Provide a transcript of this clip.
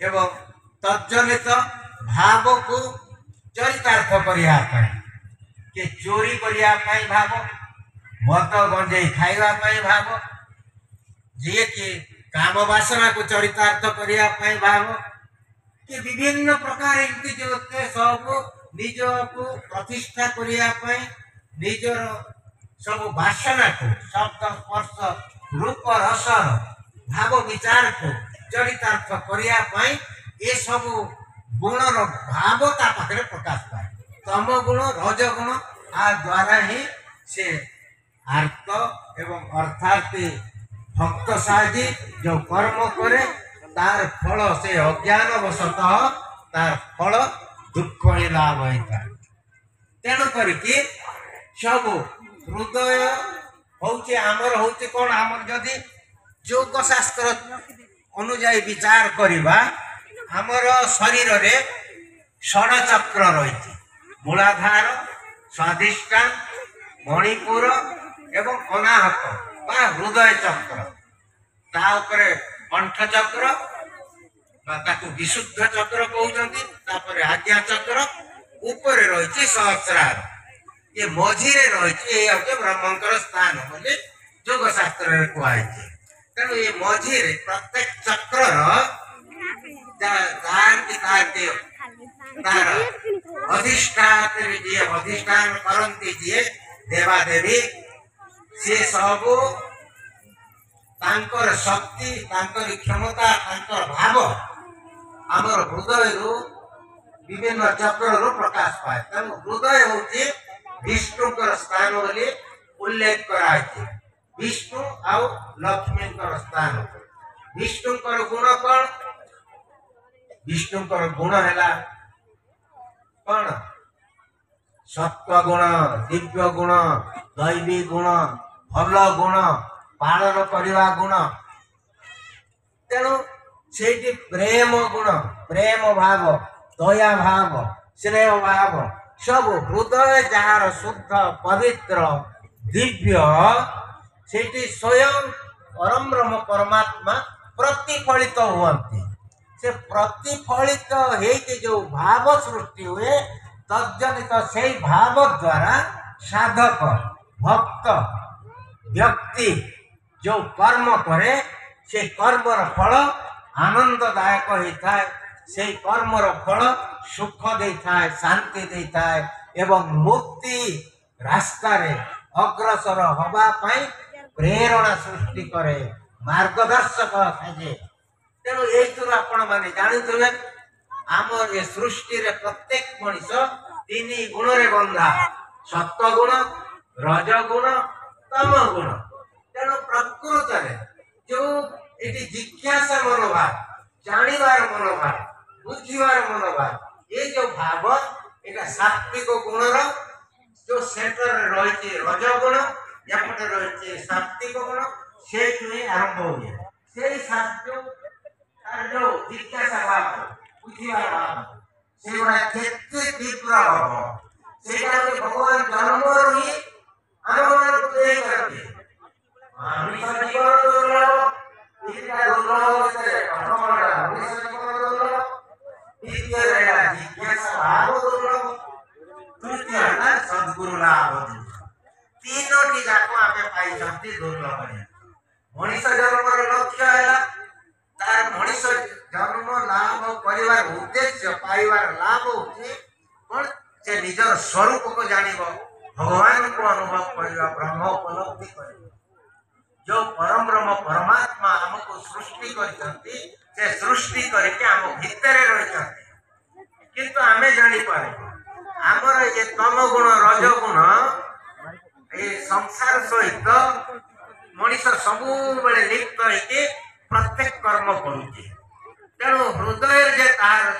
एवं तज्जनित भाव को चरितार्थ करने कि चोरी करने भाव मद गंजे खाइबा भाव जी कि काम वासना को चरितार्थ करने भाव कि विभिन्न प्रकार एमती जो सब निज को प्रतिष्ठा करने निजर सब वासना को शब्द स्पर्श रूप रस भाव विचार को चरितार्थ करने ये सब गुणर भाव पाखे प्रकाश पाए तम गुण रज गुण आ द्वारा ही से आर्त एवं अर्थार्थी भक्त साजी जो कर्म करे तार फल से अज्ञान वशतः तार फल दुख ही लाभ होता है। तेणु करके सब हृदय होचे आमर होचे कौन आमर जदि योग शास्त्र अनुजाई विचार करिबा आमर शरीर रे षड चक्र रही मूलाधार स्वाधिष्ठान मणिपुर एवं अनाहत बा हृदय चक्र तापर कंठ चक्र विशुद्ध चक्र कहते आज्ञा चक्र ऊपर रही सहस्रार ये मझीरे रही ब्रह्मंकर स्थान बोले योग शास्त्र कहुई तेणु ये मझीरे प्रत्येक चक्र अधिष्ठान करती जी देवादेवी सी सब तांकर शक्ति तांकर क्षमता तांकर भाव आमर हृदय विभिन्न चक्र प्रकाश पाए तेणु हृदय हूँ विष्णुकर स्थान बोली उल्लेख कराई विष्णु आउ लक्ष्मी स्थान विष्णुकर गुण कौन विष्णुकर गुण है कौन सत्व गुण दिव्य गुण दैवी गुण भल गुण पालन करने गुण तेणु से प्रेम गुण प्रेम भाव दया भाव स्नेह भाव सब हृदय जार शुद्ध पवित्र दिव्य से स्वयं परम ब्रह्म परमात्मा प्रतिफलित हुए से प्रतिफलित होके जो भाव सृष्टि हुए तज्जनित से भाव द्वारा साधक भक्त व्यक्ति जो कर्म करे से कर्मर फल आनंददायक होता है से कर्मर फल सुख देता है शांति देता है एवं मुक्ति रास्ता रे अग्रसर हवा पाई प्रेरणा सृष्टि करे मार्गदर्शक साजे तेणु ये आपण मैंने जानी आम ये सृष्टि रे प्रत्येक मनीष तीन गुण रे बंधा सत्व गुण रज गुण तम गुण तेणु प्रकृत रे जो ये जिज्ञासा मनोभाव जानिबार मनोभाव बुझिबार मनोभाव ये जो भाव ये सात्विक गुण जो सेंटर रही रज गुण एपटे रही सात्विक गुण से आरंभ हुए से जो जिज्ञासा भाव बुझिबार भाव से केते तीव्र हम से भगवान जन्म ही आम दे करते मनुष्य जीवन दुर्लभ सद्गुरु लाभ तीनोटी जाक आम पाई दुर्लभ मनीष जन्म लक्ष्य है तार मनीष जन्म लाभ कर उद्देश्य पाइबार लाभ होती कौन से निजर स्वरूप को जान भगवान को अनुभव कर ब्रह्म उपलब्धि कर जो परम ब्रह्म परमात्मा हमको सृष्टि कर सृष्टि करके आम भितर रही किंतु आम जानी पारे आमर ये तम गुण रज गुण ये संसार सहित मनीष सबु बेले लिप्त होके प्रत्येक कर्म करुचे तेणु हृदय जे तार